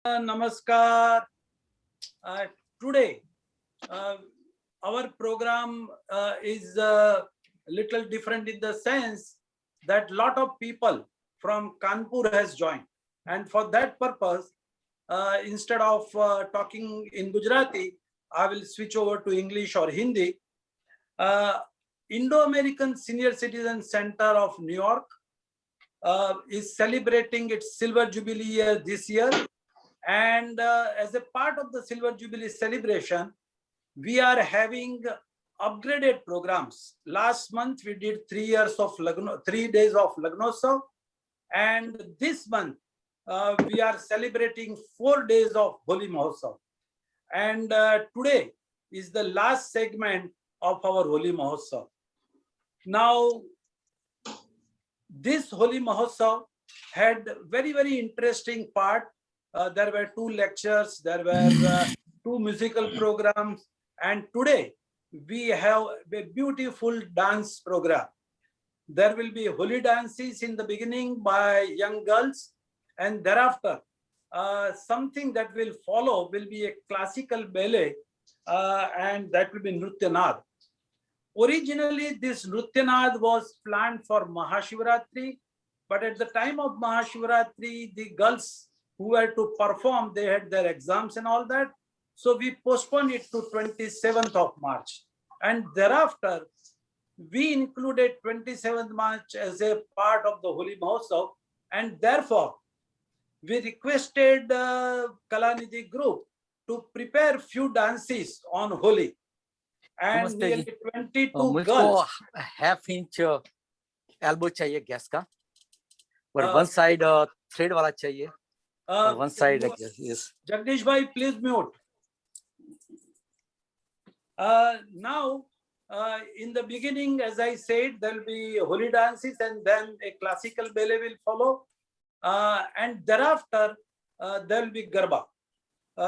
Namaskar. Today, our program is a little different in the sense that lot of people from Kanpur has joined, and for that purpose, instead of talking in Gujarati, I will switch over to English or Hindi. Indo-American Senior Citizen Center of New York is celebrating its Silver Jubilee year this year. And as a part of the Silver Jubilee celebration, we are having upgraded programs. Last month, we did 3 days of Lagnosav. And this month, we are celebrating 4 days of Holi Mahotsav. And today is the last segment of our Holi Mahotsav. Now, this Holi Mahotsav had very, very interesting part. There were 2 lectures, there were 2 musical programs, and today we have a beautiful dance program. There will be Holi dances in the beginning by young girls, and thereafter something that will follow will be a classical ballet, and that will be Nrutyanad. Originally, this Nrutyanad was planned for Mahashivratri, but at the time of Mahashivratri, the girls who were to perform, they had their exams and all that. So we postponed it to 27th of March. And thereafter, we included 27th March as a part of the Holi Mahotsav. And therefore, we requested the Kalanidhi group to prepare few dances on Holi. And nearly 22 girls. half inch elbow चाहिए gas का, but one side thread वाला चाहिए. One side, yes. Jagdish bhai, please mute. Now, in the beginning, as I said, there will be Holi dances and then a classical ballet will follow. And thereafter, there will be Garba.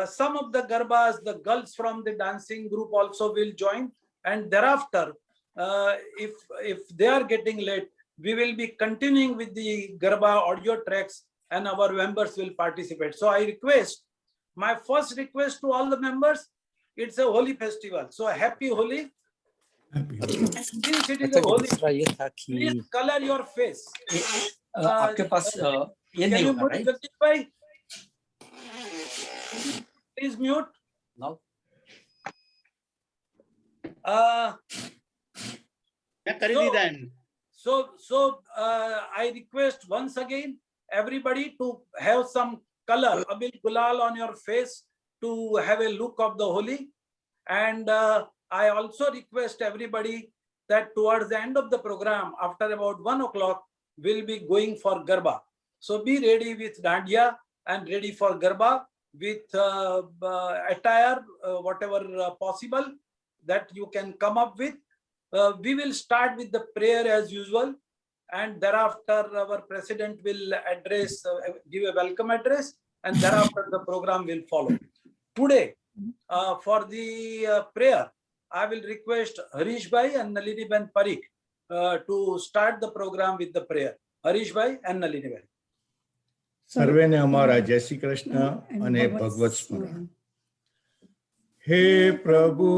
Some of the Garbas, the girls from the dancing group also will join. And thereafter, if they are getting late, we will be continuing with the Garba audio tracks and our members will participate. So I request, my first request to all the members, it's a Holi festival. So happy Holi. Happy Holi. And since it is a Holi, please color your face. आपके पास ये नहीं होगा, right? Jagdish bhai? Please mute. No. So I request once again everybody to have some color, Abil Gulal on your face to have a look of the Holi. And I also request everybody that towards the end of the program, after about 1 o'clock, we'll be going for Garba. So be ready with Dandiya and ready for Garba with attire, whatever possible that you can come up with. We will start with the prayer as usual. And thereafter, our president will address, give a welcome address, and thereafter the program will follow. Today, for the prayer, I will request Harish Bhai and Nalini Ben Parikh to start the program with the prayer. Harish Bhai and Nalini Ben. સર્વેને અમારા જય શ્રી કૃષ્ણ અને ભગવત સ્મરણ. હે પ્રભુ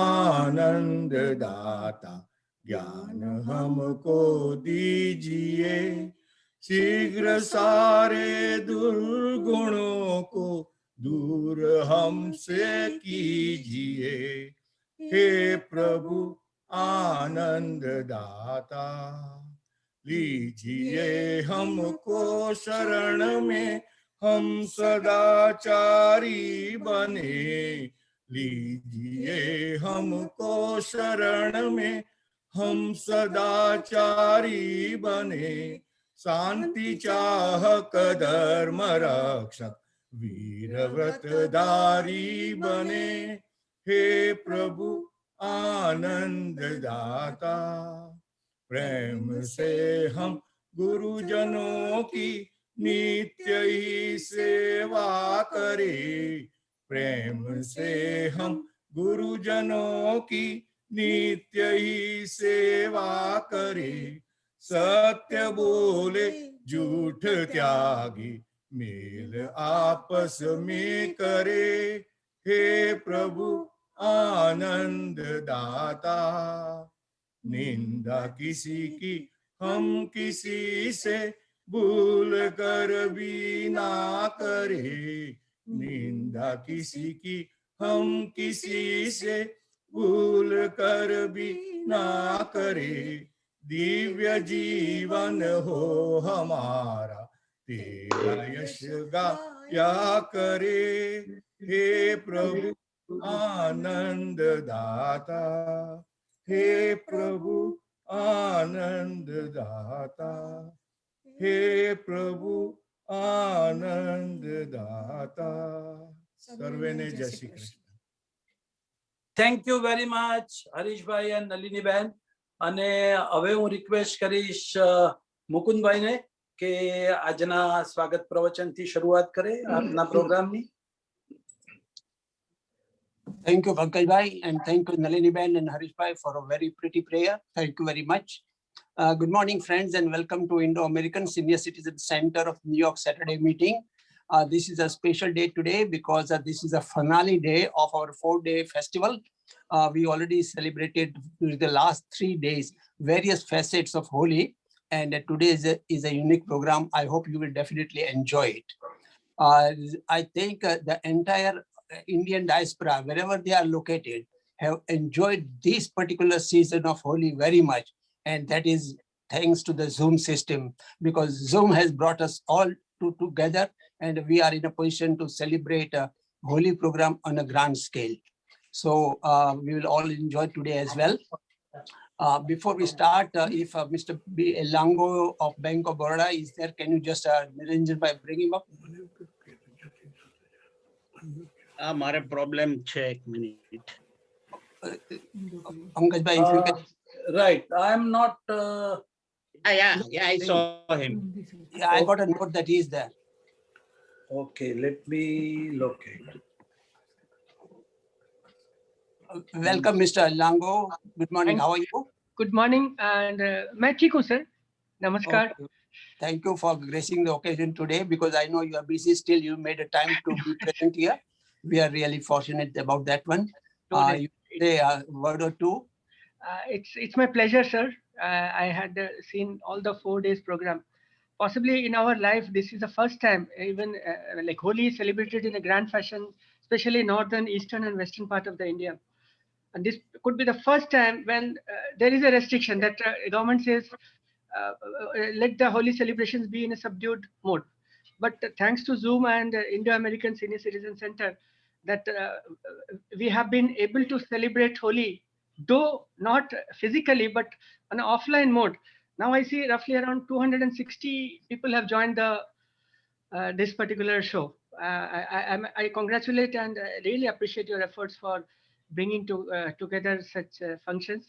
આનંદ દાતા, ज्ञान हमको दीजिए, शीघ्र सारे दुर्गुणों को दूर हमसे कीजिए. हे प्रभु आनंद दाता, लीजिए हमको शरण में, हम सदाचारी बने. लीजिए हमको शरण में, हम सदाचारी बने. शांति चाहक धर्म रक्षक वीर व्रतधारी बने. हे प्रभु आनंद दाता, प्रेम से हम गुरुजनों की नित्य ही सेवा करें. प्रेम से हम गुरुजनों की नित्य ही सेवा करे. सत्य बोले झूठ त्यागी मेल आपस में करे, हे प्रभु आनंद दाता। निंदा किसी की हम किसी से भूल कर भी ना करे, निंदा किसी की हम किसी से भूल कर भी ना करे। दिव्य जीवन हो हमारा, तेरा यश गाया करे, हे प्रभु आनंद दाता, हे प्रभु आनंद दाता, हे प्रभु आनंद दाता। सर्वे ने जय Shri Krishna. Thank you very much, Harishbhai and નલિનીબેન. અને હવે હું રિક્વેસ્ટ કરીશ મુકુંદભાઈને કે આજના સ્વાગત પ્રવચનથી શરૂઆત કરે આપના પ્રોગ્રામની. Thank you, Pankaj Bhai, and thank you, Nalini Ben and Harish Bhai, for a very pretty prayer. Thank you very much. Good morning, friends, and welcome to Indo-American Senior Citizen Center of New York Saturday meeting. This is a special day today because this is a finale day of our 4-day festival. We already celebrated during the last 3 days various facets of Holi, and today is a unique program. I hope you will definitely enjoy it. I think the entire Indian diaspora, wherever they are located, have enjoyed this particular season of Holi very much. And that is thanks to the Zoom system, because Zoom has brought us all together, and we are in a position to celebrate a Holi program on a grand scale. So we will all enjoy today as well. Before we start, if Mr. B. Lango of Bank of Baroda is there, can you just Niranjan by bring him up? મારે problem છે, એક minute. Pankaj Bhai, if you can. Right, I am not. Yeah, I saw him. Yeah, I got a note that he is there. Okay, let me locate. Welcome, Mr. Lango. Good morning. How are you? Good morning, and मैं ठीक हूँ sir. Namaskar. Okay. Thank you for gracing the occasion today, because I know you are busy. Still, you made a time to be present here. We are really fortunate about that one. You say a word or two. It's my pleasure, sir. I had seen all the 4 days program. Possibly in our life, this is the first time even like Holi is celebrated in a grand fashion, especially northern, eastern, and western part of the India. And this could be the first time when there is a restriction that government says let the Holi celebrations be in a subdued mode. But thanks to Zoom and Indo-American Senior Citizen Center, that we have been able to celebrate Holi, though not physically, but on an offline mode. Now I see roughly around 260 people have joined this particular show. I congratulate and really appreciate your efforts for bringing together such functions.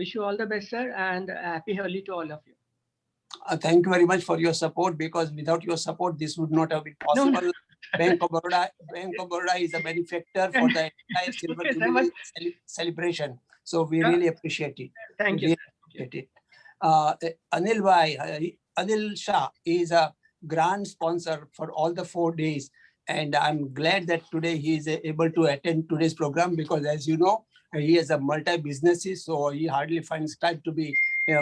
Wish you all the best, sir, and happy Holi to all of you. Thank you very much for your support, because without your support, this would not have been possible. No. Bank of Baroda is a benefactor for the entire Silver Jubilee celebration. So we really appreciate it. Thank you. Really appreciate it. Anil Bhai, Anil Shah is a grand sponsor for all the 4 days. And I'm glad that today he is able to attend today's program, because as you know, he has a multi-businesses, so he hardly finds time to be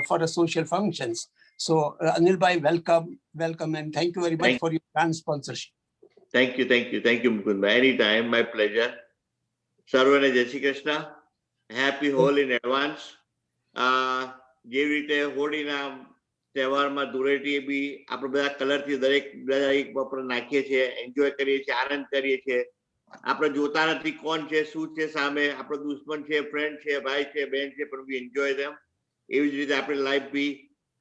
for the social functions. So Anil Bhai, welcome, and thank you very much for your grand sponsorship. Thank you, Mukund. Anytime, my pleasure. Sarvane Jai Shri Krishna. Happy Holi in advance. જેવી રીતે હોળીના તહેવારમાં ધૂળેટી બી આપણે બધા કલરથી દરેક ઉપર નાખીએ છીએ, એન્જોય કરીએ છીએ, આનંદ કરીએ છીએ. આપણે જોતા નથી કોણ છે, શું છે સામે, આપણો દુશ્મન છે, ફ્રેન્ડ છે, ભાઈ છે, બેન છે, પણ વી એન્જોય ધેમ. એવી જ રીતે આપણી લાઈફ બી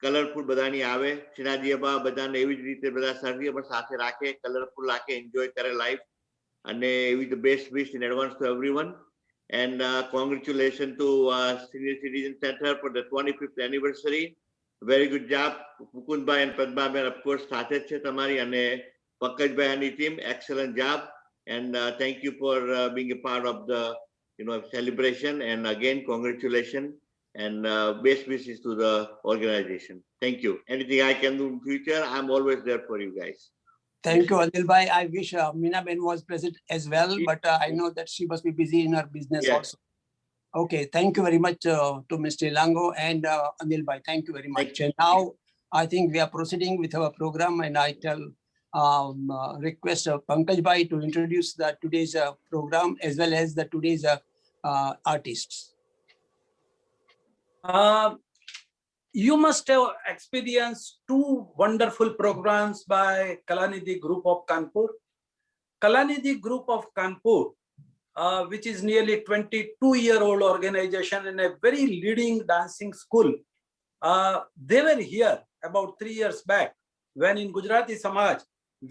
કલરફુલ બધાની આવે. શ્રીનાજી બાબા બધાને એવી જ રીતે બધા સરહદી પર સાથે રાખે, કલરફુલ રાખે, એન્જોય કરે લાઈફ. અને એવી the best wish in advance to everyone. And congratulations to Senior Citizen Center for the 25th anniversary. Very good job, Mukund Bhai and Padma Bhai, of course, સાથે છે તમારી, અને પંકજ ભાઈ and team, excellent job. And thank you for being a part of the celebration. And again, congratulations and best wishes to the organization. Thank you. Anything I can do in future, I'm always there for you guys. Thank you, Anil Bhai. I wish Meena Ben was present as well, but I know that she must be busy in her business Yes. also. Okay, thank you very much to Mr. Lango and Anil Bhai. Thank you very much. And now I think we are proceeding with our program, and I tell request Pankaj Bhai to introduce the today's program as well as the today's artists. You must have experienced two wonderful programs by Kalanidhi Group of Kanpur. Kalanidhi Group of Kanpur, which is nearly 22-year-old organization and a very leading dancing school. They were here about 3 years back when in Gujarati Samaj,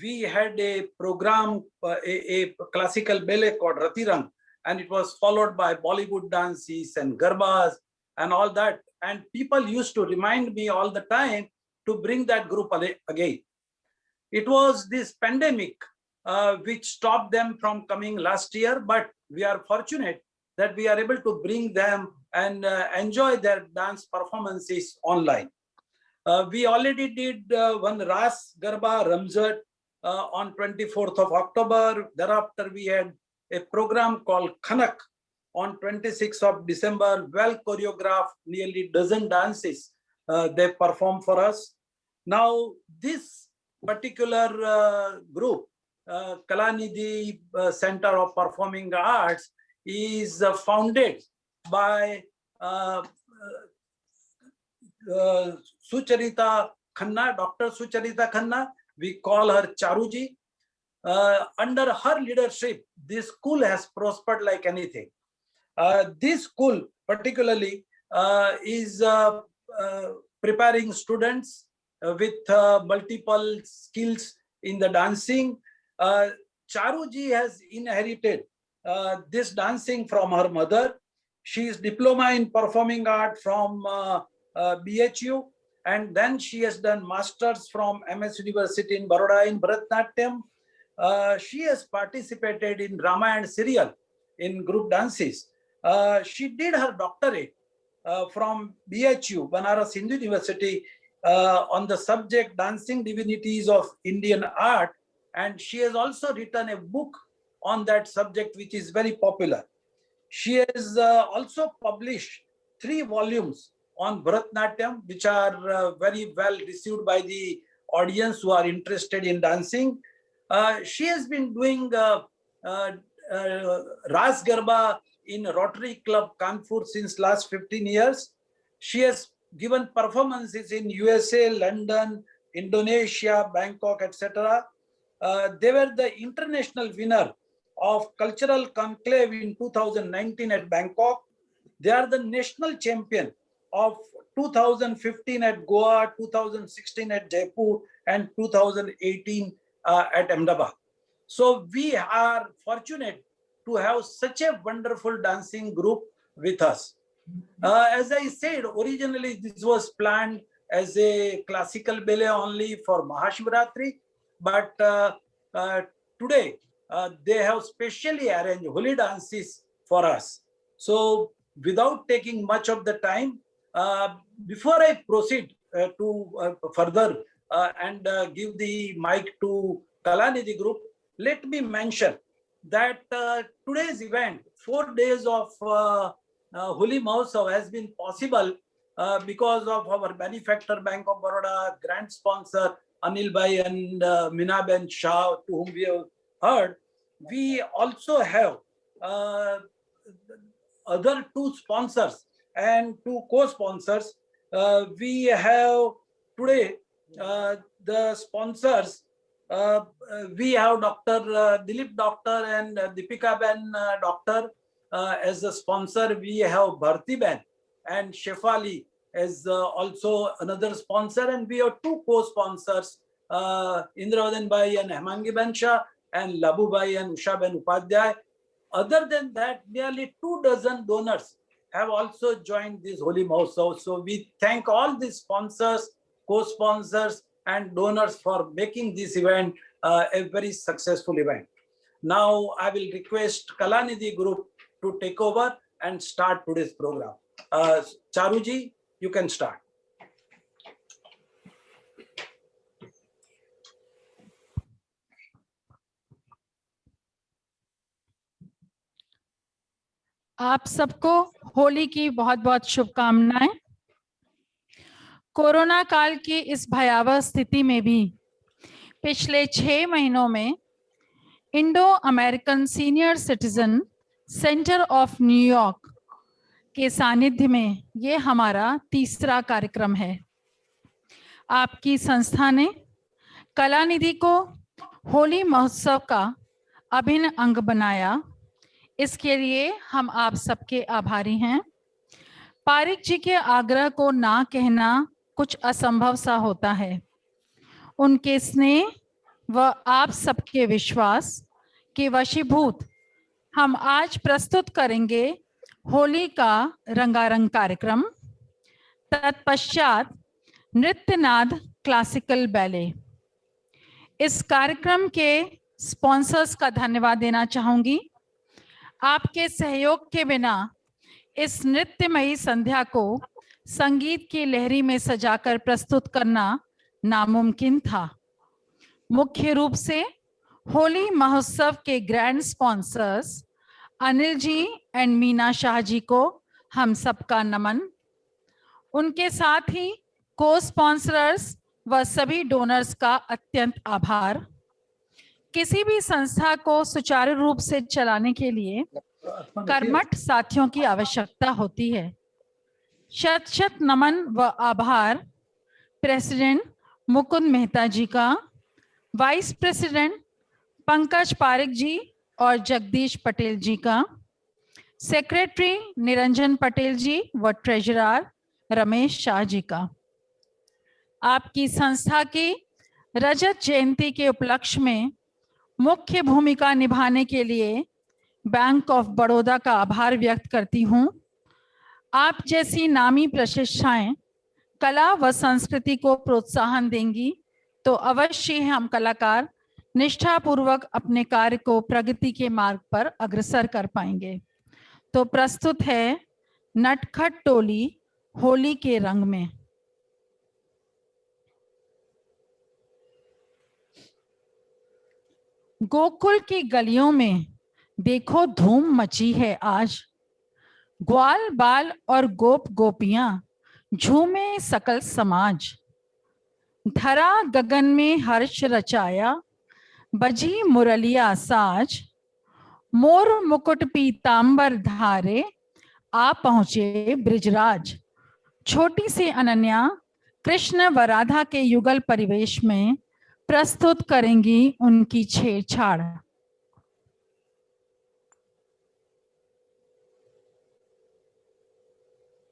we had a program, a classical ballet called Ratirang, and it was followed by Bollywood dances and Garbas and all that. And people used to remind me all the time to bring that group again. It was this pandemic which stopped them from coming last year, but we are fortunate that we are able to bring them and enjoy their dance performances online. We already did one Ras Garba Ramzat on 24th of October. Thereafter, we had a program called Khanak on 26th of December, well choreographed, nearly dozen dances they performed for us. Now, this particular group, Kalanidhi Center of Performing Arts, is founded by Sucharita Khanna, Dr. Sucharita Khanna. We call her Charuji. Under her leadership, this school has prospered like anything. This school particularly is preparing students with multiple skills in the dancing. Charuji has inherited this dancing from her mother. She is diploma in performing art from BHU, and then she has done masters from MS University in Baroda in Bharatnatyam. She has participated in drama and serial in group dances. She did her doctorate from BHU, Banaras Hindu University, on the subject Dancing Divinities of Indian Art. And she has also written a book on that subject, which is very popular. She has also published 3 volumes on Bharatnatyam, which are very well received by the audience who are interested in dancing. She has been doing Ras Garba in Rotary Club Kanpur since last 15 years. She has given performances in USA, London, Indonesia, Bangkok, etc. They were the international winner of Cultural Conclave in 2019 at Bangkok. They are the national champion of 2015 at Goa, 2016 at Jaipur, and 2018 at Ahmedabad. So we are fortunate to have such a wonderful dancing group with us. As I said, originally this was planned as a classical ballet only for Mahashivratri, but today they have specially arranged holy dances for us. So without taking much of the time, before I proceed to further and give the mic to Kalanidhi Group, let me mention that today's event, 4 days of Holi Mahotsav, has been possible because of our benefactor Bank of Baroda, grant sponsor Anil Bhai and Meena Ben Shah, to whom we have heard. We also have other 2 sponsors and 2 co-sponsors. We have today the sponsors. We have Dr. Dilip Doctor and Deepika Ben Doctor as a sponsor. We have Bharti Ben and Shefali as also another sponsor, and we have 2 co-sponsors, Indravardhan Bhai and Hemangi Ben Shah, and Labu Bhai and Usha Ben Upadhyay. Other than that, nearly 2 dozen donors have also joined this Holi Mahotsav. So we thank all the sponsors, co-sponsors, and donors for making this event a very successful event. Now I will request Kalanidhi Group to take over and start today's program. Charuji, you can start. आप सबको होली की बहुत बहुत शुभकामनाएं। Corona काल की इस भयावह स्थिति में भी पिछले 6 महीनों में Indo American senior citizen centre of New York के सानिध्य में ये हमारा तीसरा कार्यक्रम है। आपकी संस्था ने कलानिधि को होली महोत्सव का अभिन्न अंग बनाया, इसके लिए हम आप सबके आभारी हैं। पारिक जी के आग्रह को ना कहना कुछ असंभव सा होता है। उनके स्नेह व आप सबके विश्वास के वशीभूत हम आज प्रस्तुत करेंगे होली का रंगारंग कार्यक्रम। तत्पश्चात नृत्य नाद क्लासिकल बैले। इस कार्यक्रम के स्पॉन्सर्स का धन्यवाद देना चाहूंगी। आपके सहयोग के बिना इस नृत्यमयी संध्या को संगीत की लहरी में सजाकर प्रस्तुत करना नामुमकिन था। मुख्य रूप से होली महोत्सव के grand sponsors Anil ji and Meena Shah ji को हम सबका नमन। उनके साथ ही को स्पॉन्सर्स व सभी डोनर्स का अत्यंत आभार। किसी भी संस्था को सुचारू रूप से चलाने के लिए कर्मठ साथियों की आवश्यकता होती है। शत शत नमन व आभार प्रेसिडेंट मुकुंद मेहता जी का, वाइस प्रेसिडेंट पंकज पारिक जी और जगदीश पटेल जी का, सेक्रेटरी निरंजन पटेल जी व ट्रेजरर रमेश शाह जी का। आपकी संस्था की रजत जयंती के उपलक्ष्य में मुख्य भूमिका निभाने के लिए बैंक ऑफ बड़ौदा का आभार व्यक्त करती हूँ। आप जैसी नामी प्रतिष्ठाएं कला व संस्कृति को प्रोत्साहन देंगी तो अवश्य ही हम कलाकार निष्ठापूर्वक अपने कार्य को प्रगति के मार्ग पर अग्रसर कर पाएंगे। तो प्रस्तुत है नटखट टोली होली के रंग में। गोकुल की गलियों में देखो धूम मची है आज, ग्वाल बाल और गोप गोपियां झूमे सकल समाज। धरा गगन में हर्ष रचाया, बजी मुरलिया साज। मोर मुकुट पीतांबर धारे, आ पहुंचे ब्रिजराज। छोटी सी अनन्या कृष्ण व राधा के युगल परिवेश में प्रस्तुत करेंगी उनकी छेड़छाड़।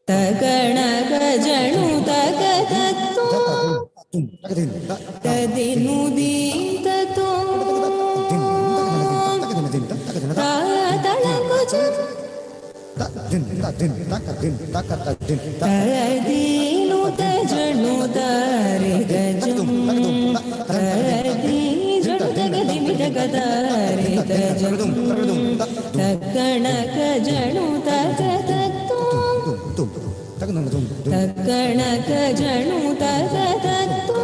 तगण गजणु तगततो तदिनु दीततो तातळकुज तदिनु तजणु तारे गजम तदिजणु तगदिमि तगतारे तजम तगण गजणु तगततो तगण गजणु तगततो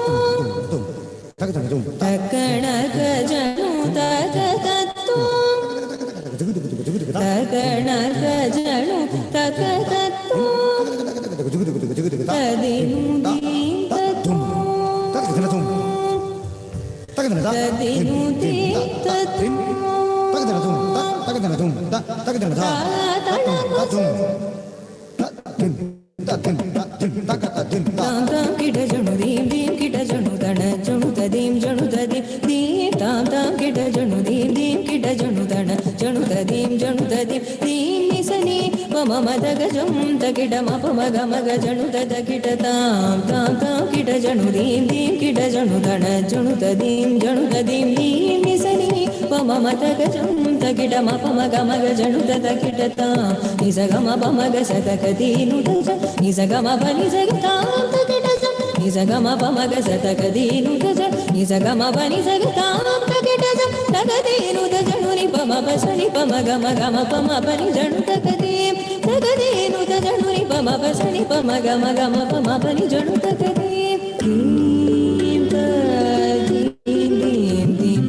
तगण गजणु तगततो तगण गजणु तगततो तदिनु दीततो तदिनु दीततो ताम ताम किट जणु दीम दीम किट जणु तण जणु तदीम जणु तदीम दीम ताम ताम किट जणु दीम दीम किट जणु तण जणु तदीम दीम निसनी मम मद गजम तकिट मप मग मग जणु तद किट ताम ताम ताम किट जणु दीम दीम किट जणु तण जणु तदीम दीम निसनी मम मद गजम तकिट मप मग मग जणु तद किट ताम निस गम प मग सतक दीनु तज निस गम प निस ताम तकिट जम निस गम प मग सतक दीनु तज निस गम प निस ताम तकिट जम तग दीनु तजणु नि प म प स नि प म ग म ग म प म प नि जणु तग दीनु तजणु नि प म प स नि प म ग म ग म प म प नि जणु तग दीम दीम दीम दीम दीम दीम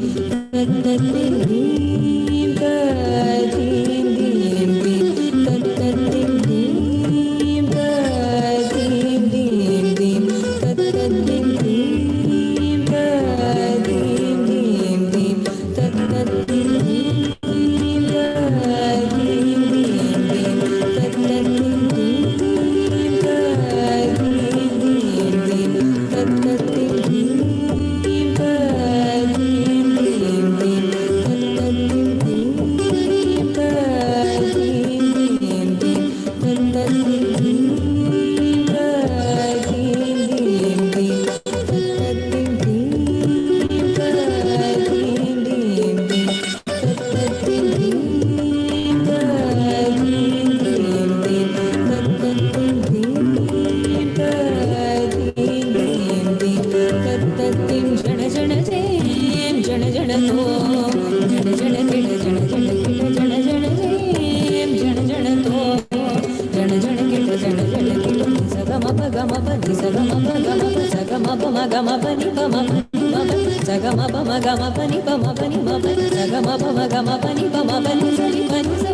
gama pani pa ma pani ma pani sa gama pa ma gama pani pa ma pani ma pani sa gama pa ma gama pani pa ma pani sa ni pani sa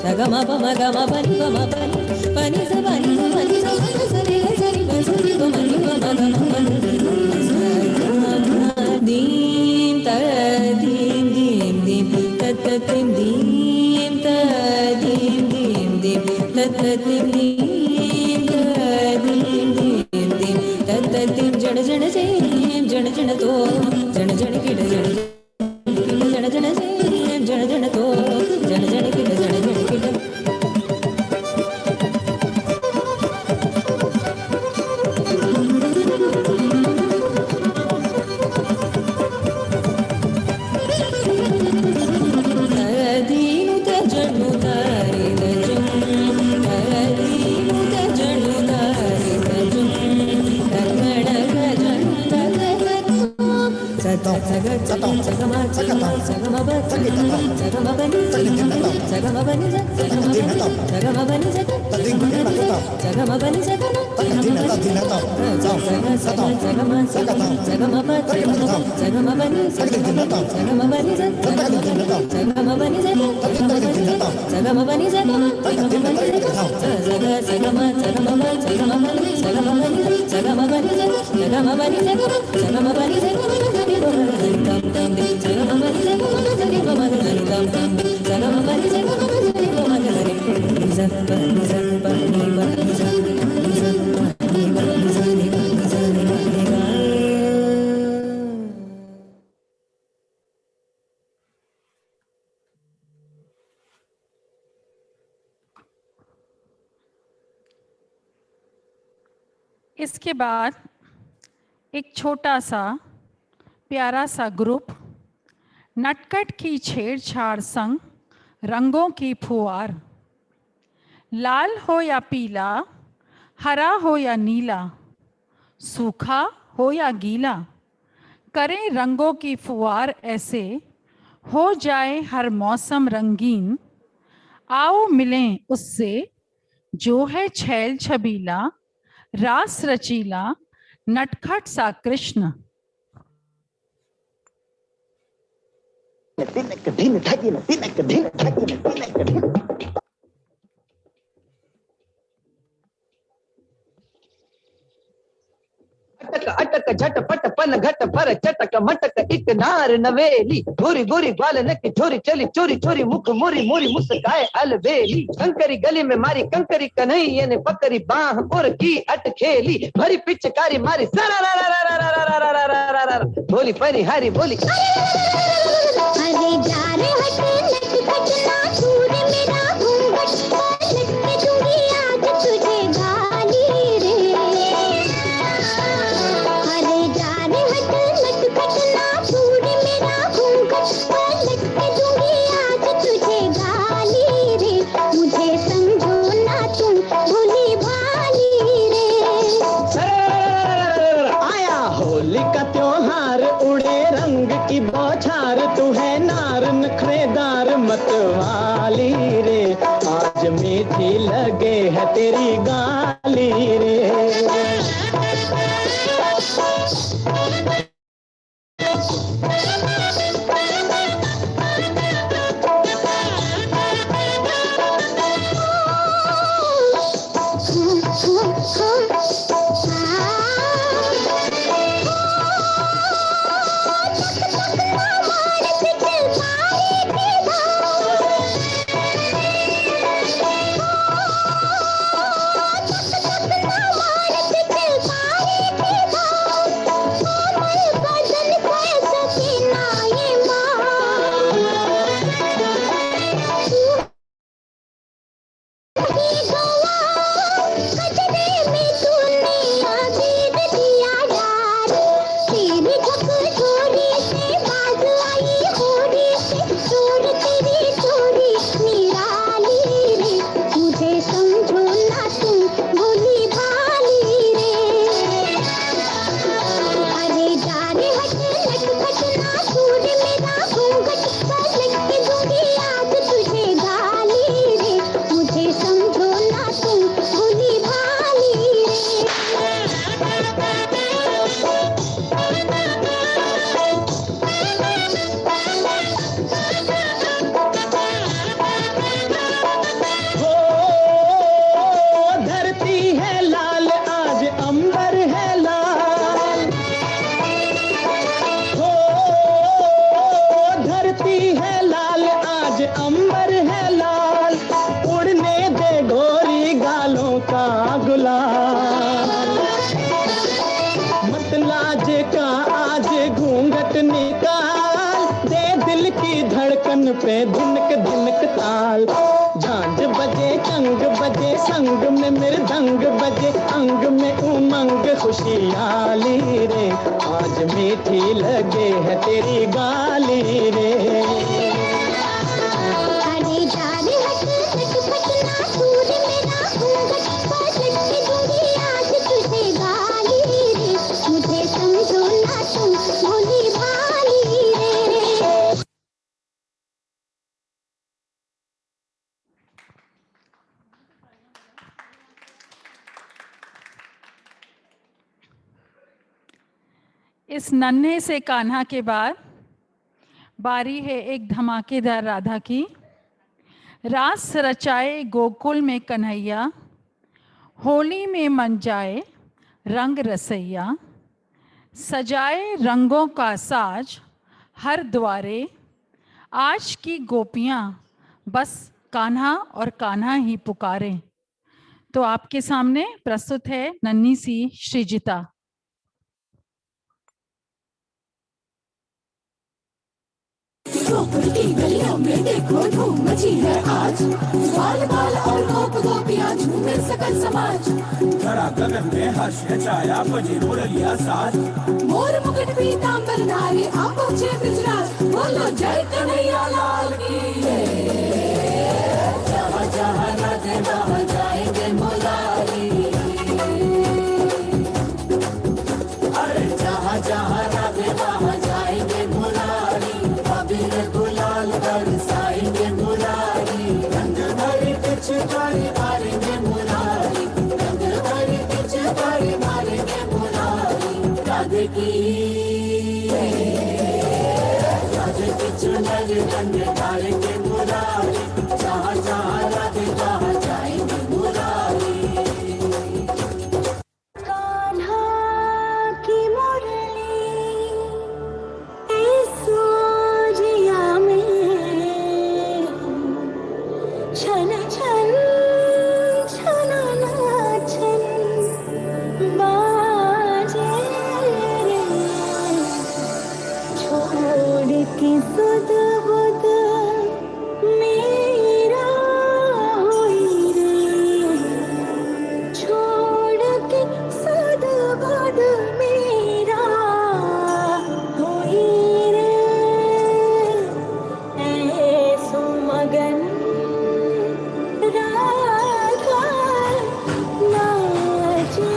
sa gama pa ma gama pani pa ma pani pani sa pani sa pani sa sa re ga sa ni pa sa ni pa ma ni pa ma gama pani dim ta dim dim dim ta ta dim dim ta dim dim dim ta ta dim dim ta dim dim dim ta ta dim jana jana jam jana jana to jana jana kida jana jana jana jam jana jana to jana jana kida jana jana kida इसके बाद एक छोटा सा प्यारा सा group नटखट की छेड़छाड़ संग रंगों की फुहार, लाल हो या पीला, हरा हो या नीला, सूखा हो या गीला, करें रंगों की फुहार ऐसे हो जाए हर मौसम रंगीन। आओ मिलें उससे जो है छैल छबीला, रास रचीला, नटखट सा कृष्ण। अटक अटक झटपट पन घट पर चटक मटक एक नार नवेली, गोरी गोरी ग्वाल नक छोरी चली चोरी चोरी मुख मोरी मोरी मुस्काए अलबेली। कंकरी गली में मारी कंकरी कन्हैया ने पकड़ी बाह और की अटखेली, भरी पिचकारी मारी सरा बोली परी हरी बोली अरे जा रे हट नटखट ना छूर मेरा घूंघट, पलट के दूंगी आज तुझे गाली रे। अरे जा रे हट नटखट ना छूर मेरा घूंघट, पलट के दूंगी आज तुझे गाली रे। मुझे समझो ना तुम भोली भाली रे। आया होली का त्योहार, उड़े रंग की बौछार, तू है नार नखरेदार मतवाली रे। आज मीठी लगे है तेरी गाली रे। पे धिनक धिनक ताल, झांझ बजे चंग बजे संग में मृदंग बजे, अंग में उमंग खुशहाली रे, आज मीठी लगे है तेरी गाली रे। अरे जा रे हट हट पटना दूर मेरा घूंघट, पलट के दूंगी आज तुझे गाली रे, मुझे समझो ना तुम भोली भाली रे। इस नन्हे से कान्हा के बाद बारी है एक धमाकेदार राधा की। रास रचाए गोकुल में कन्हैया, होली में मन जाए रंग रसैया, सजाए रंगों का साज हर द्वारे, आज की गोपियां बस कान्हा और कान्हा ही पुकारे। तो आपके सामने प्रस्तुत है नन्ही सी श्रीजिता। गोकुल की गलियों में देखो धूम मची है आज, बाल बाल और गोप गोपियां झूमे सकल समाज, धरा गगन में हर्ष है छाया बजे मुरलिया साज, मोर मुकुट पीतांबर नारी आप पहुंचे ब्रजराज, बोलो जय कन्हैया लाल की। जहाँ जहाँ राधे वहाँ जाएंगे मुरारी, अरे जहाँ जहाँ राधे वहाँ जाएंगे मुरारी, अबीर गुलाल बरसाएंगे मुरारी, रंग भरी पिचकारी मारेंगे मुरारी, रंग भरी पिचकारी मारेंगे मुरारी। राधे की चुनर रंग डालेंगे मुरारी, जहाँ जहाँ राधे वहाँ जाएंगे मुरारी। कान्हा की मुरली इस सोजिया में, छन छन छन नाचन बाजे रे, छोड़ के सुध बुध मेरा हुई रे, छोड़ के सुध बुध मेरा हुई रे, ऐसो मगन राधा नाचे।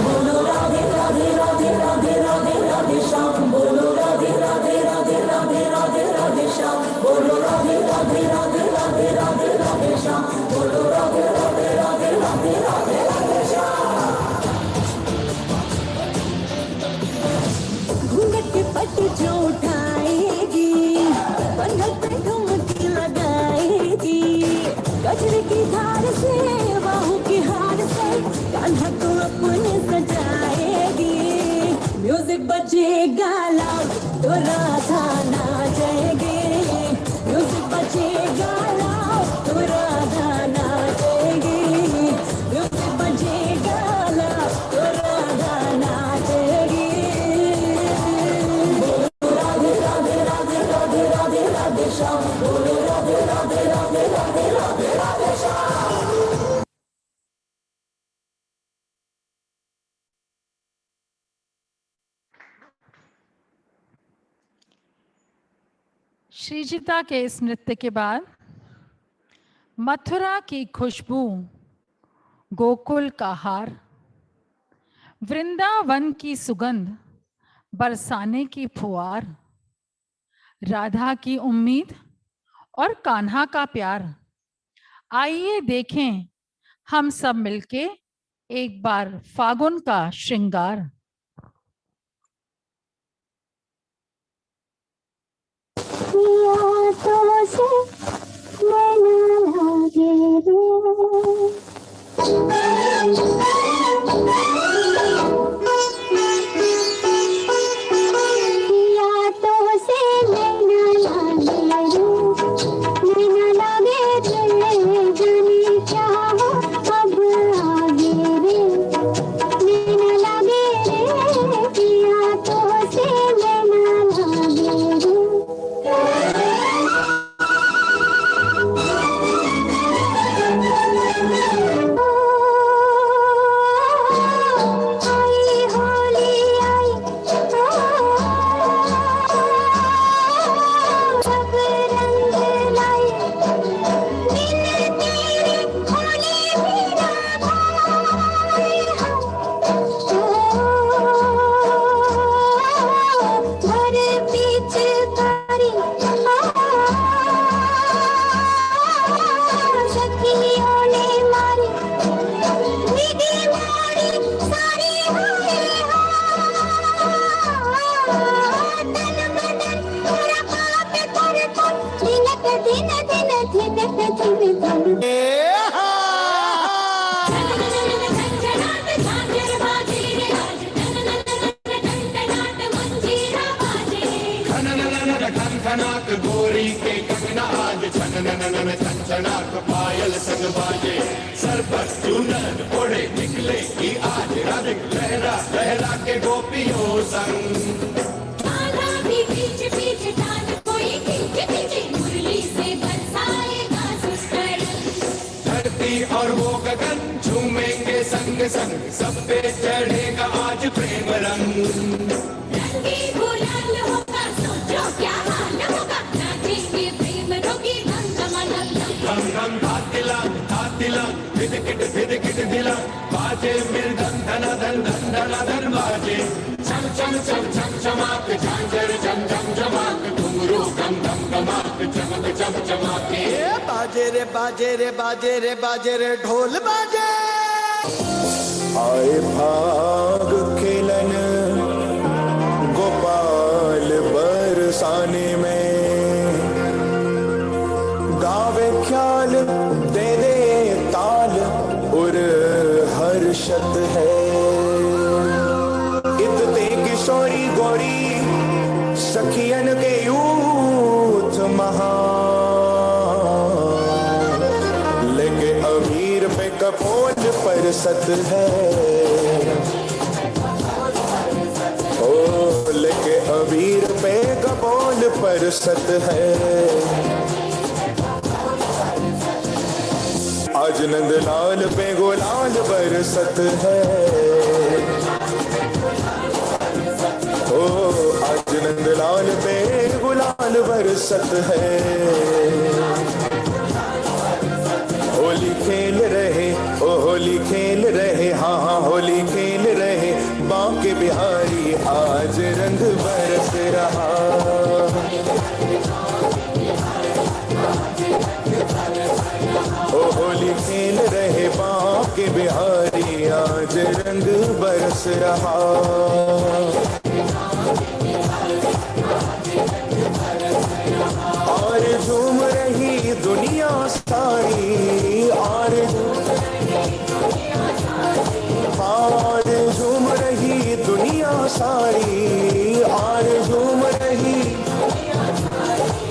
बोलो राधे राधे राधे राधे राधे राधे श्याम, बोलो राधे राधे राधे राधे राधे राधे श्याम, बोलो राधे राधे राधे राधे राधे राधे श्याम, बोलो राधे राधे राधे राधे राधे राधे श्याम। घूंघट के पट्टी जो उठाएगी, बंधक पे ठुमकी लगाएगी, गजरे की धार से बाहू की हार से कान्हा को अपने सजाएगी, म्यूजिक बजेगा लाउड तो राधा नाचेगी, म्यूजिक बजेगा लाउड तो राधा नाचेगी, म्यूजिक बजेगा लाउड तो राधा नाचेगी। बोलो राधे राधे राधे राधे राधे राधे श्याम, बोलो राधे राधे राधे राधे राधे राधे श्याम। श्रीजिता के इस नृत्य के बाद मथुरा की खुशबू, गोकुल का हार, वृंदावन की सुगंध, बरसाने की फुहार, राधा की उम्मीद और कान्हा का प्यार। आइए देखें हम सब मिलके एक बार फागुन का श्रृंगार। तो से नैना लागे या तो से नैना लागे जाने क्या हो अब आगे रे, नैना लागे रे छनाक गोरी के कंगना आज छन नन नन छन छनाक पायल संग बाजे सर पर चूनर ओढ़े निकले की आज राधिक लहरा लहरा के गोपियों संग धरती और वो गगन झूमेंगे संग संग सब पे चढ़ेगा आज प्रेम रंग धम धम धातिला भिदकिट दिला बाजे मृदंग धन धन धन धन धन बाजे चम चम चम चम चमाक झांझर झम झम झमाक घुंघरू गम गम गमाक चमक चम चमाके बाजे रे बाजे रे बाजे रे बाजे रे ढोल बाजे आए भाग खेलन गोपाल बरसाने में गावे ख्याल दे दे ताल और हर्षत है इतने किशोरी गौरी सखियन के यूथ महा लेके अमीर पे कपोल पर सत है ओ लेके अबीर पे कपोल पर सत है आज नंदलाल पे गुलाल बरसत है ओ आज नंदलाल पे गुलाल बरसत है होली खेल रहे ओ होली खेल रहे हाँ हाँ होली खेल रहे बांके बिहारी आज रंग बरस रहा ओ होली खेल रहे बांके बिहारी आज रंग बरस रहा और झूम रही दुनिया सारी और झूम रही दुनिया सारी और झूम रही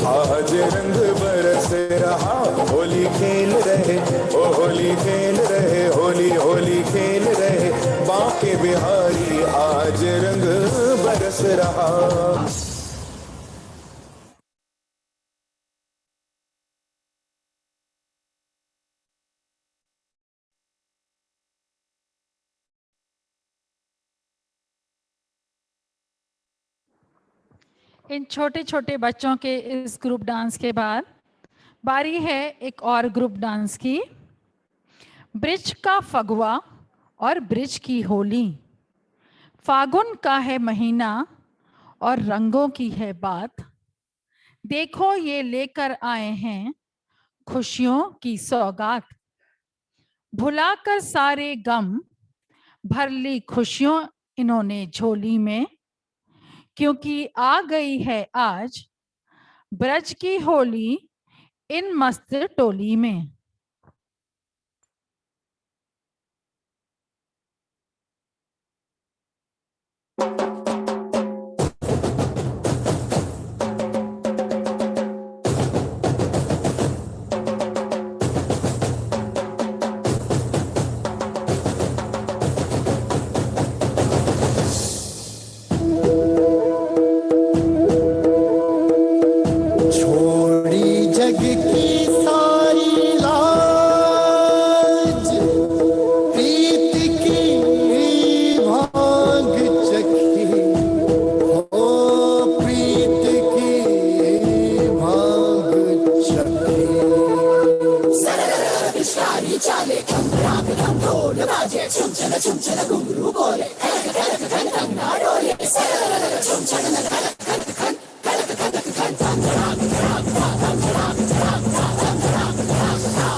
आज रंग बरस रहा होली खेल रहे ओ होली खेल रहे होली होली खेल रहे बांके बिहारी आज रंग बरस रहा इन छोटे छोटे बच्चों के इस ग्रुप डांस के बाद बारी है एक और ग्रुप डांस की। ब्रिज का फगुआ और ब्रिज की होली, फागुन का है महीना और रंगों की है बात। देखो ये लेकर आए हैं खुशियों की सौगात, भुलाकर सारे गम भर ली खुशियों इन्होंने झोली में, क्योंकि आ गई है आज ब्रज की होली इन मस्त टोली में।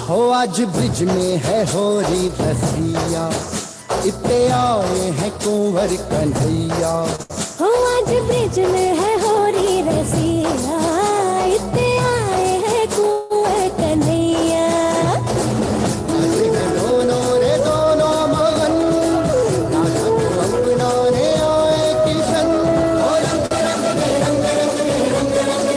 हो आज ब्रिज में है होरी रसिया, इतने आए हैं कुंवर कन्हैया। हो आज ब्रिज में है होरी रसिया, इतने आए हैं कुंवर कन्हैया। दोनों रे दोनों मगन, अपना रे आए किशन। रंग रंग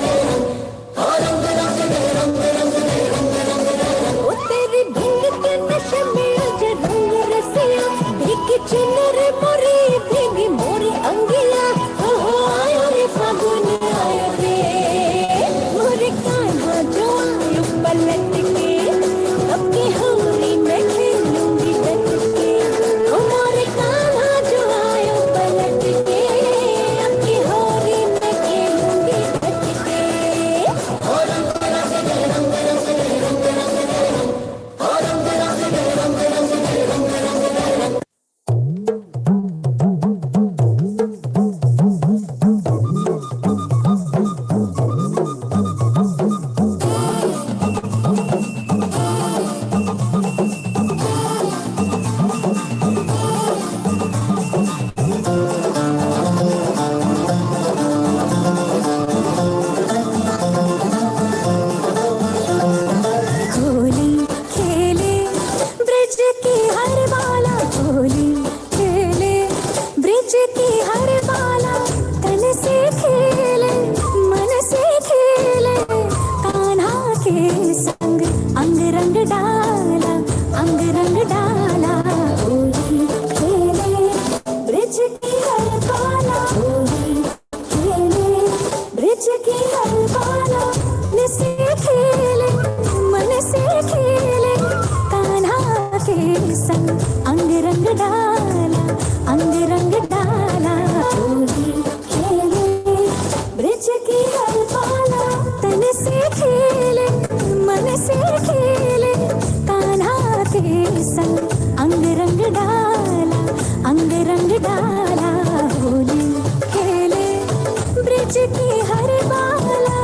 की हर बाला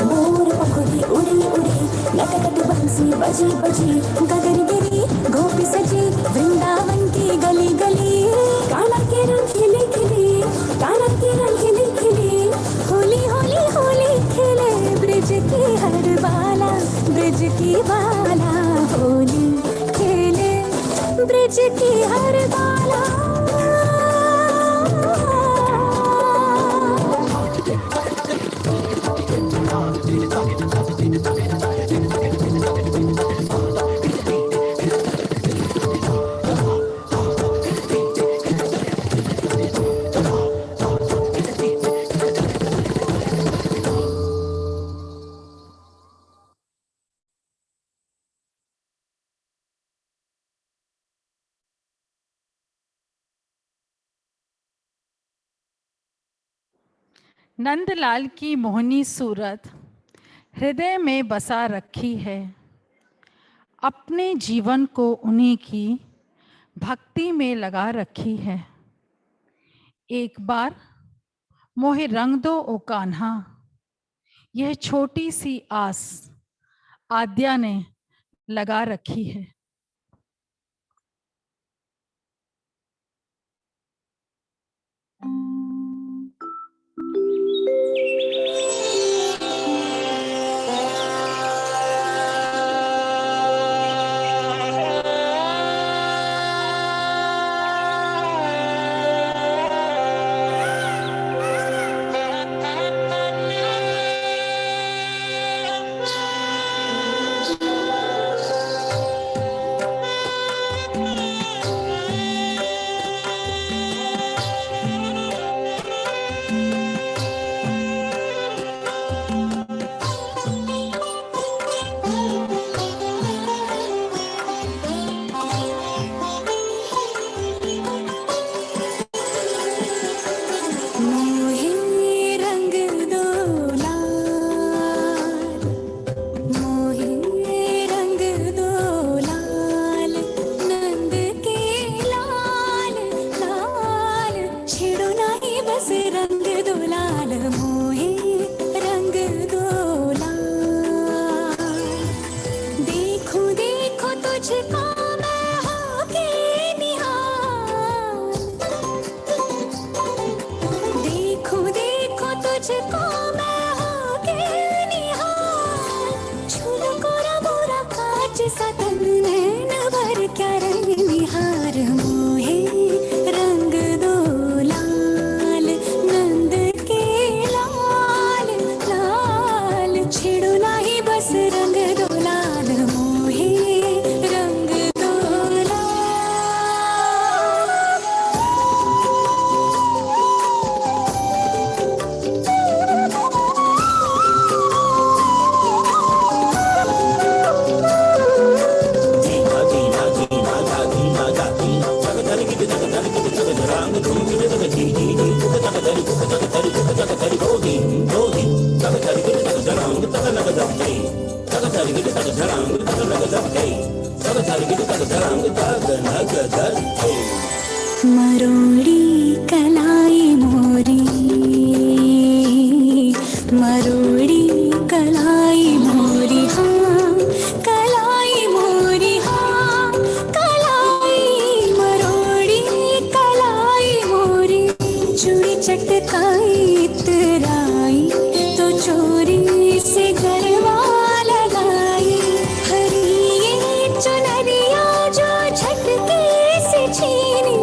मोर पंखुड़ी उड़ी उड़ी लटकत बंसी बजी बजी गगन गिरी गोपी सजी वृंदावन की गली गली काला के रंग खिले खिले काला के रंग खिले खिले होली होली होली खेले ब्रिज की हर बाला ब्रिज की बाला होली खेले ब्रिज की हर बाला नंदलाल की मोहनी सूरत हृदय में बसा रखी है। अपने जीवन को उन्हीं की भक्ति में लगा रखी है। एक बार मोहे रंग दो ओ कान्हा, यह छोटी सी आस आद्या ने लगा रखी है। मरोड़ी कलाई मोरी, मरोड़ी कलाई मोरी, हाँ कलाई मोरी, हाँ कलाई मरोड़ी कलाई मोरी, चूड़ी चटकाई इतराई तो चोरी से गरबा लगाई, हरी ये चुनरिया जो झटके से छीनी,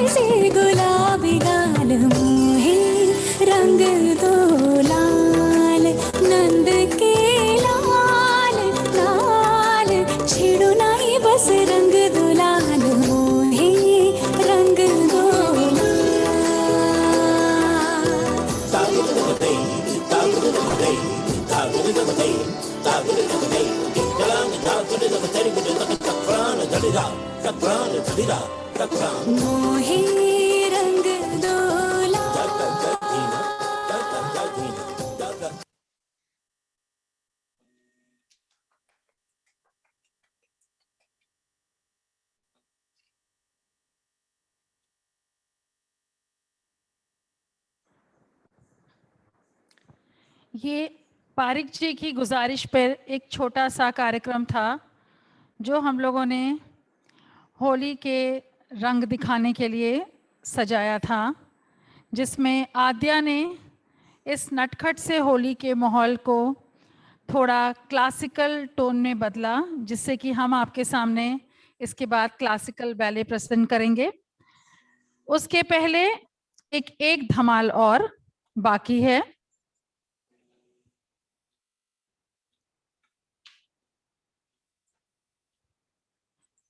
से गुलाबी गाल मोहे रंग दो लाल, नंद के लाल लाल, छेड़ो नहीं बस रंग दो लाल मोहे रंग दो मोहे ये पारिक जी की गुजारिश पर एक छोटा सा कार्यक्रम था जो हम लोगों ने होली के रंग दिखाने के लिए सजाया था, जिसमें आद्या ने इस नटखट से होली के माहौल को थोड़ा क्लासिकल टोन में बदला, जिससे कि हम आपके सामने इसके बाद क्लासिकल बैले प्रेजेंट करेंगे। उसके पहले एक धमाल और बाकी है।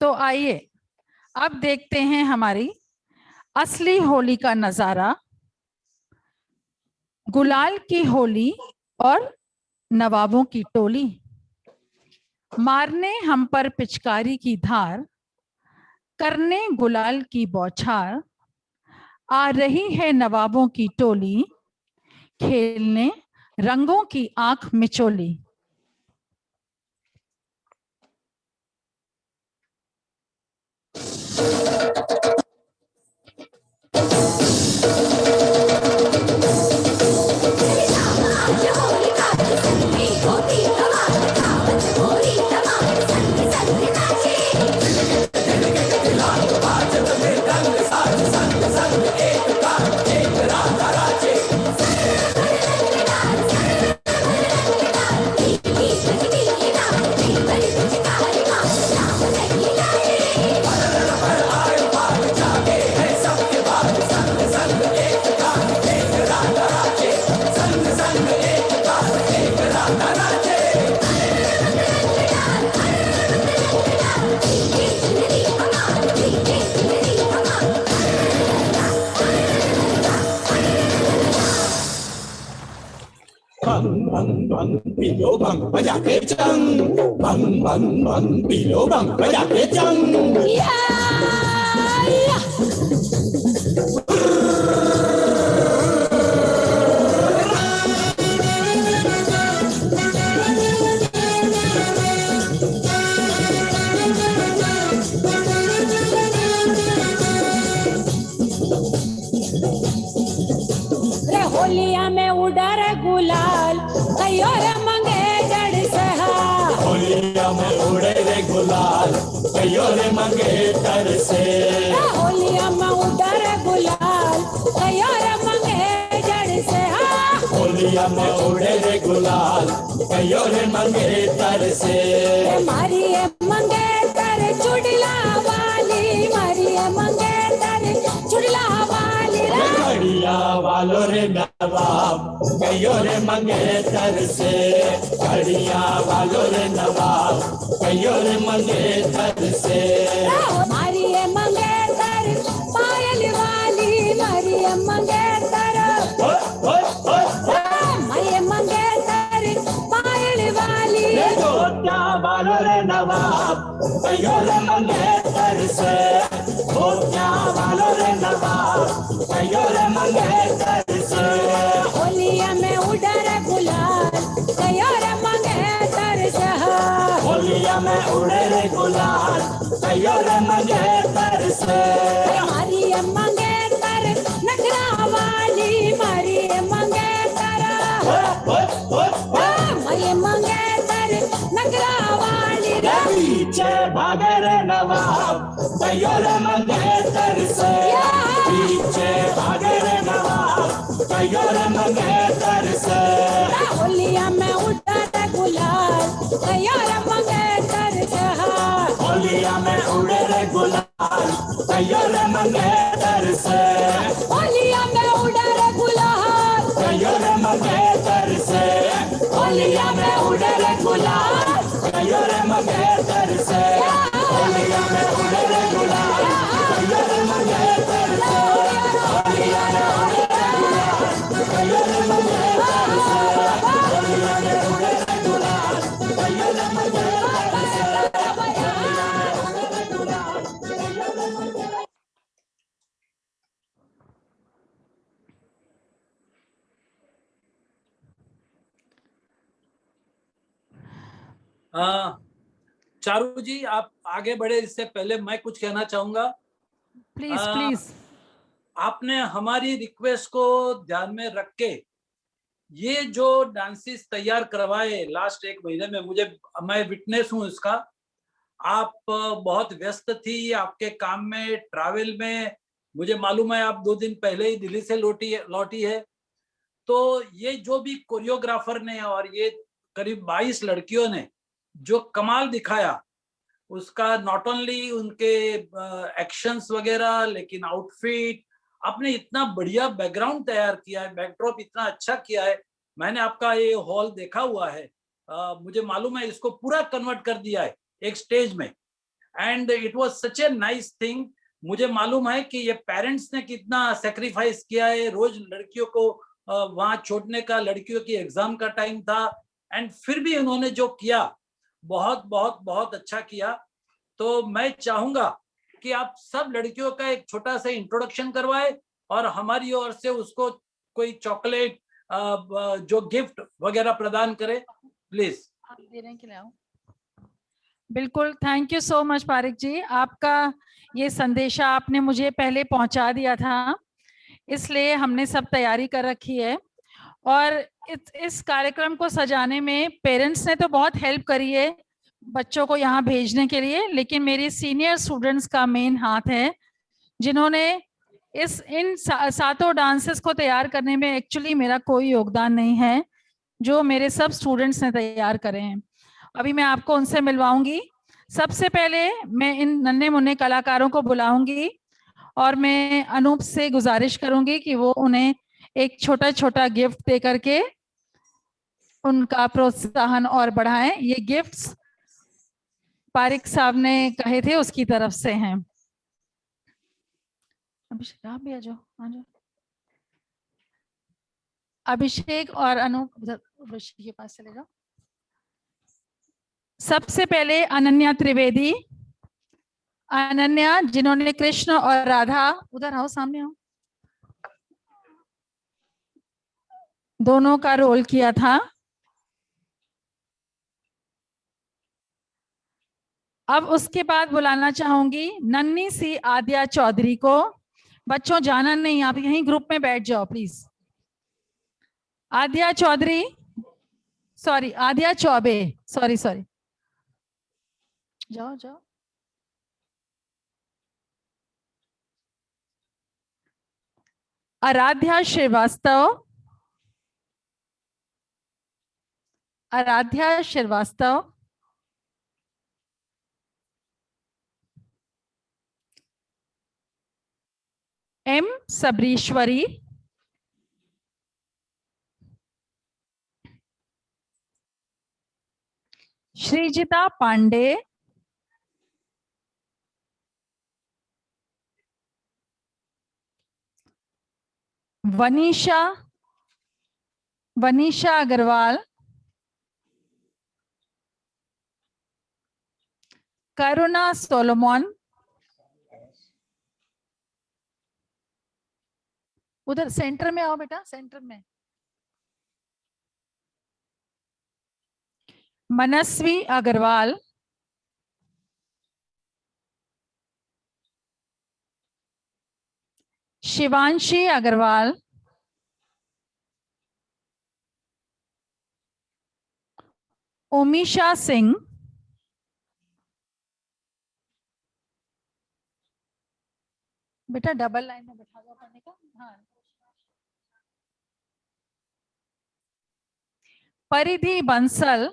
तो आइए अब देखते हैं हमारी असली होली का नजारा, गुलाल की होली और नवाबों की टोली, मारने हम पर पिचकारी की धार, करने गुलाल की बौछार, आ रही है नवाबों की टोली, खेलने रंगों की आंख मिचोली। Bang bang bang, pilo bang, bajak kecang. Bang bang bang, pilo bang, bajak kecang. Ya, ya. रे होलिया में उड़ा रे गुलाल, कयो रे मंगे जड़ सहा। होलिया में उड़े रे गुलाल, कयो रे मंगे तर से। होलिया में उड़ा रे गुलाल, कयो रे मंगे जड़ सहा। होलिया में उड़े रे गुलाल, कयो रे मंगे तर से। मारी मंगे तर चुड़ला वाली, मारी मंगे तर चुड़ला वाली रे। घड़िया वालो रे नवाब, कयो रे मंगे तर से। घड़िया वालो रे नवाब, कयो रे मंगे तर से। मारी मंगे तर पायल वाली, मारी मंगे तर मारी मंगे तर पायल वाली। धोतिया वालो रे नवाब, कयो रे मंगे तर से। धोतिया वालो रे नवाब, कयो रे मंगे तर से। होलिया में उड़ा रे गुलाल, कयो रे मंगे तर से। होलिया में उड़े रे गुलाल, कयो रे मंगे तर से। मारी मंगे तर नखरा वाली, मारी मंगे तर मारी मंगे तर नखरा वाली। पीछे भागे रे नवाब, कयो रे मंगे तर से। पीछे भागे रे नवाब, कयो रे मंगे तर से। होलिया में उड़ा रे गुलाल, कयो रे मंगे तर से। होलिया में उड़े रे गुलाल, कयो रे मंगे तर से। होलिया में उड़ा रे गुलाल, कयो रे मंगे तर से। होलिया में उड़े रे गुलाल, कयो रे मंगे तर से। होलिया में उड़े रे गुलाल, कयो रे मंगे तर से। होलिया में उड़े रे गुलाल, कयो रे मंगे तर से। होलिया में उड़े रे गुलाल, कयो रे मंगे तर से। होलिया में उड़े रे गुलाल, कयो रे मंगे। चारू जी, आप आगे बढ़े इससे पहले मैं कुछ कहना चाहूंगा। Please please. आपने हमारी रिक्वेस्ट को ध्यान में रख के ये जो डांसेस तैयार करवाए लास्ट 1 महीने में, मैं विटनेस हूँ इसका। आप बहुत व्यस्त थी आपके काम में, ट्रैवल में। मुझे मालूम है आप 2 दिन पहले ही दिल्ली से लौटी है। तो ये जो भी कोरियोग्राफर ने और ये करीब 22 लड़कियों ने जो कमाल दिखाया, उसका नॉट ओनली उनके एक्शंस वगैरह, लेकिन आउटफिट, आपने इतना बढ़िया बैकग्राउंड तैयार किया है, बैकड्रॉप इतना अच्छा किया है। मैंने आपका ये हॉल देखा हुआ है, मुझे मालूम है इसको पूरा कन्वर्ट कर दिया है एक स्टेज में, and it was such a nice thing. मुझे मालूम है कि ये पेरेंट्स ने कितना सेक्रीफाइस किया है, रोज लड़कियों को वहां छोड़ने का, लड़कियों की एग्जाम का टाइम था, एंड फिर भी उन्होंने जो किया बहुत बहुत बहुत अच्छा किया। तो मैं चाहूंगा कि आप सब लड़कियों का एक छोटा सा इंट्रोडक्शन करवाए और हमारी ओर से उसको कोई चॉकलेट जो गिफ्ट वगैरह प्रदान करे, प्लीज। आप दे रहे हैं कि लाऊं? बिल्कुल, thank you so much Parik ji. आपका ये संदेशा आपने मुझे पहले पहुंचा दिया था, इसलिए हमने सब तैयारी कर रखी है। और इस कार्यक्रम को सजाने में पेरेंट्स ने तो बहुत हेल्प करी है बच्चों को यहाँ भेजने के लिए, लेकिन मेरी सीनियर स्टूडेंट्स का मेन हाथ है, जिन्होंने इन सातों डांसेस को तैयार करने में एक्चुअली मेरा कोई योगदान नहीं है, जो मेरे सब स्टूडेंट्स ने तैयार करे हैं। अभी मैं आपको उनसे मिलवाऊंगी। सबसे पहले मैं इन नन्हे मुन्ने कलाकारों को बुलाऊंगी और मैं अनूप से गुजारिश करूंगी कि वो उन्हें एक छोटा छोटा गिफ्ट दे करके उनका प्रोत्साहन और बढ़ाएं। ये गिफ्ट्स पारिक साहब ने कहे थे, उसकी तरफ से हैं। अभिषेक आप भी आ जाओ, अभिषेक और अनूप ऋषि के पास चले जाओ। सबसे पहले अनन्या त्रिवेदी। अनन्या जिन्होंने कृष्ण और राधा, उधर आओ, सामने आओ, दोनों का रोल किया था। अब उसके बाद बुलाना चाहूंगी नन्ही सी आद्या चौधरी को। बच्चों जाना नहीं, आप यहीं ग्रुप में बैठ जाओ please. Aadya Chaudhary, sorry Aadya Chaubey, sorry जाओ जाओ। आराध्या श्रीवास्तव। आराध्या श्रीवास्तव। एम सबरीश्वरी। श्रीजिता पांडे। वनीशा अग्रवाल। करुणा सोलोमन। उधर सेंटर में आओ बेटा, सेंटर में। मनस्वी अग्रवाल। शिवांशी अग्रवाल। ओमिशा सिंह। बेटा डबल लाइन में बैठा दो पढ़ने का। हाँ। परिधि बंसल।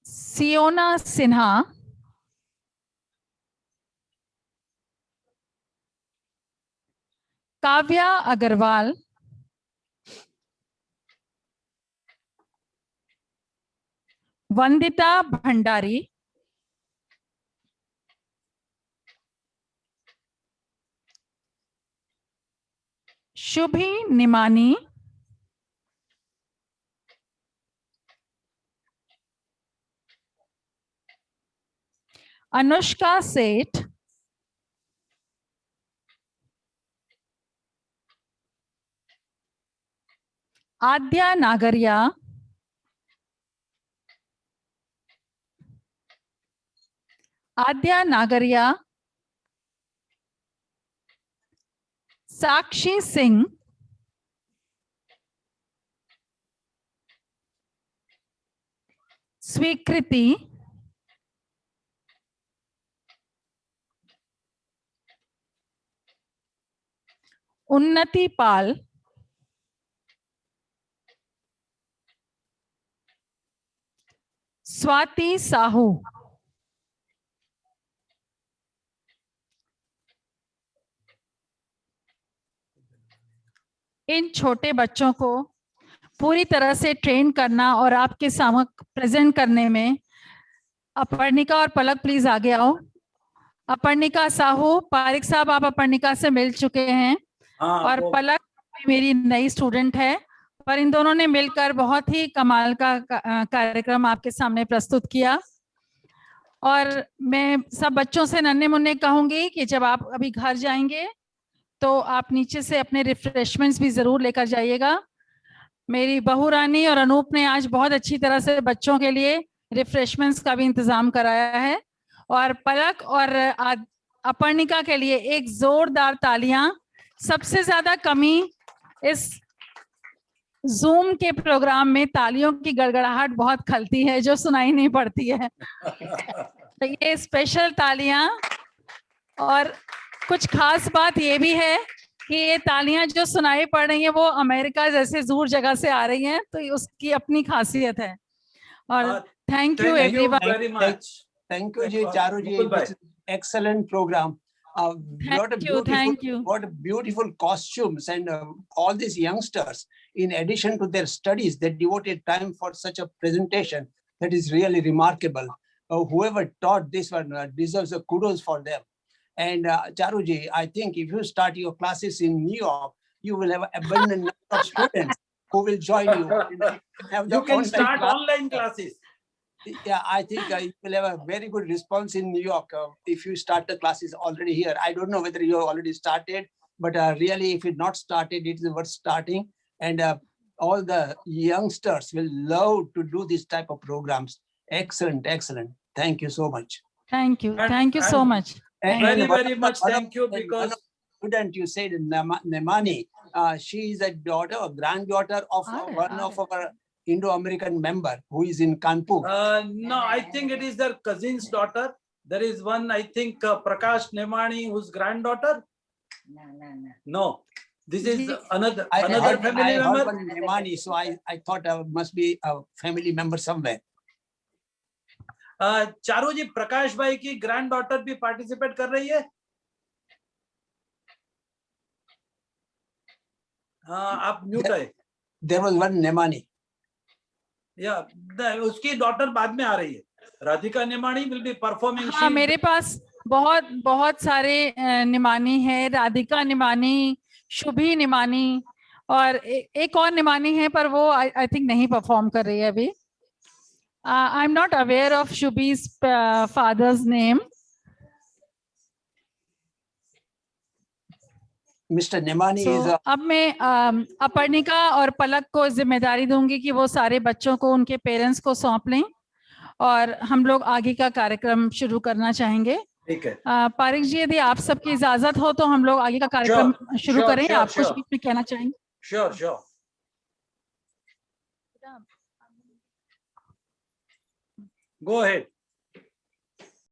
सियोना सिन्हा। काव्या अग्रवाल। वंदिता भंडारी। शुभी निमानी। अनुष्का सेठ। आद्या नागरिया। आद्या नागरिया। साक्षी सिंह, स्वीकृति, उन्नति पाल, स्वाति साहू, इन छोटे बच्चों को पूरी तरह से ट्रेन करना और आपके सामने प्रेजेंट करने में अपर्णिका और पलक प्लीज आगे आओ। अपर्णिका साहू, पारिक साहब आप अपर्णिका से मिल चुके हैं और पलक मेरी नई स्टूडेंट है, पर इन दोनों ने मिलकर बहुत ही कमाल का कार्यक्रम आपके सामने प्रस्तुत किया। और मैं सब बच्चों से नन्हे मुन्ने कहूंगी कि जब आप अभी घर जाएंगे तो आप नीचे से अपने रिफ्रेशमेंट्स भी जरूर लेकर जाइएगा। मेरी बहू रानी और अनूप ने आज बहुत अच्छी तरह से बच्चों के लिए रिफ्रेशमेंट्स का भी इंतजाम कराया है। और पलक और अपर्णिका के लिए एक जोरदार तालियां। सबसे ज्यादा कमी इस जूम के प्रोग्राम में तालियों की गड़गड़ाहट बहुत खलती है जो सुनाई नहीं पड़ती है। तो ये स्पेशल तालियां। और कुछ खास बात ये भी है कि ये तालियां जो सुनाई पड़ रही हैं वो अमेरिका जैसे दूर जगह से आ रही हैं, तो उसकी अपनी खासियत है। और thank you everyone. Thank you, ji, Charu ji. Excellent program. Thank you. What beautiful costumes, and all these youngsters, in addition to their studies, they devoted time for such a presentation. That is really remarkable. Whoever taught this one deserves a kudos for them. And Charu ji, I think if you start your classes in New York, you will have abundant number of students who will join you. You can start online classes. Yeah, I think you will have a very good response in New York if you start the classes already here. I don't know whether you have already started, but really, if you're not started, it is worth starting. And all the youngsters will love to do this type of programs. Excellent, excellent. Thank you so much. Thank you. Thank you so much. Very, very much thank you, because student you said Nemani, she is a daughter or granddaughter of one of our Indo-American member who is in Kanpur. No, I think it is their cousin's daughter. There is one, I think, Prakash Nemani, whose granddaughter. No, this is another family member. Heard one Nemani, so I thought must be a family member somewhere. Charu ji, Prakash भाई की granddaughter भी participate कर रही है। आप mute है। There was one Nemani. या उसकी डॉटर बाद में आ रही है। Radhika Nemani will be performing. हाँ, मेरे पास बहुत सारे निमानी है। राधिका निमानी, शुभी निमानी और एक और निमानी है, पर वो आई थिंक नहीं परफॉर्म कर रही है अभी। I'm not aware of Shubhi's father's name. Mr. Nemani is a... अब मैं अपर्णिका और पलक को जिम्मेदारी दूंगी कि वो सारे बच्चों को उनके पेरेंट्स को सौंप लें और हम लोग आगे का कार्यक्रम शुरू करना चाहेंगे। ठीक है। पारिक जी, यदि आप सबकी इजाजत हो तो हम लोग आगे का कार्यक्रम शुरू करें। आप कुछ बीच में कहना चाहेंगे? श्योर। Go ahead.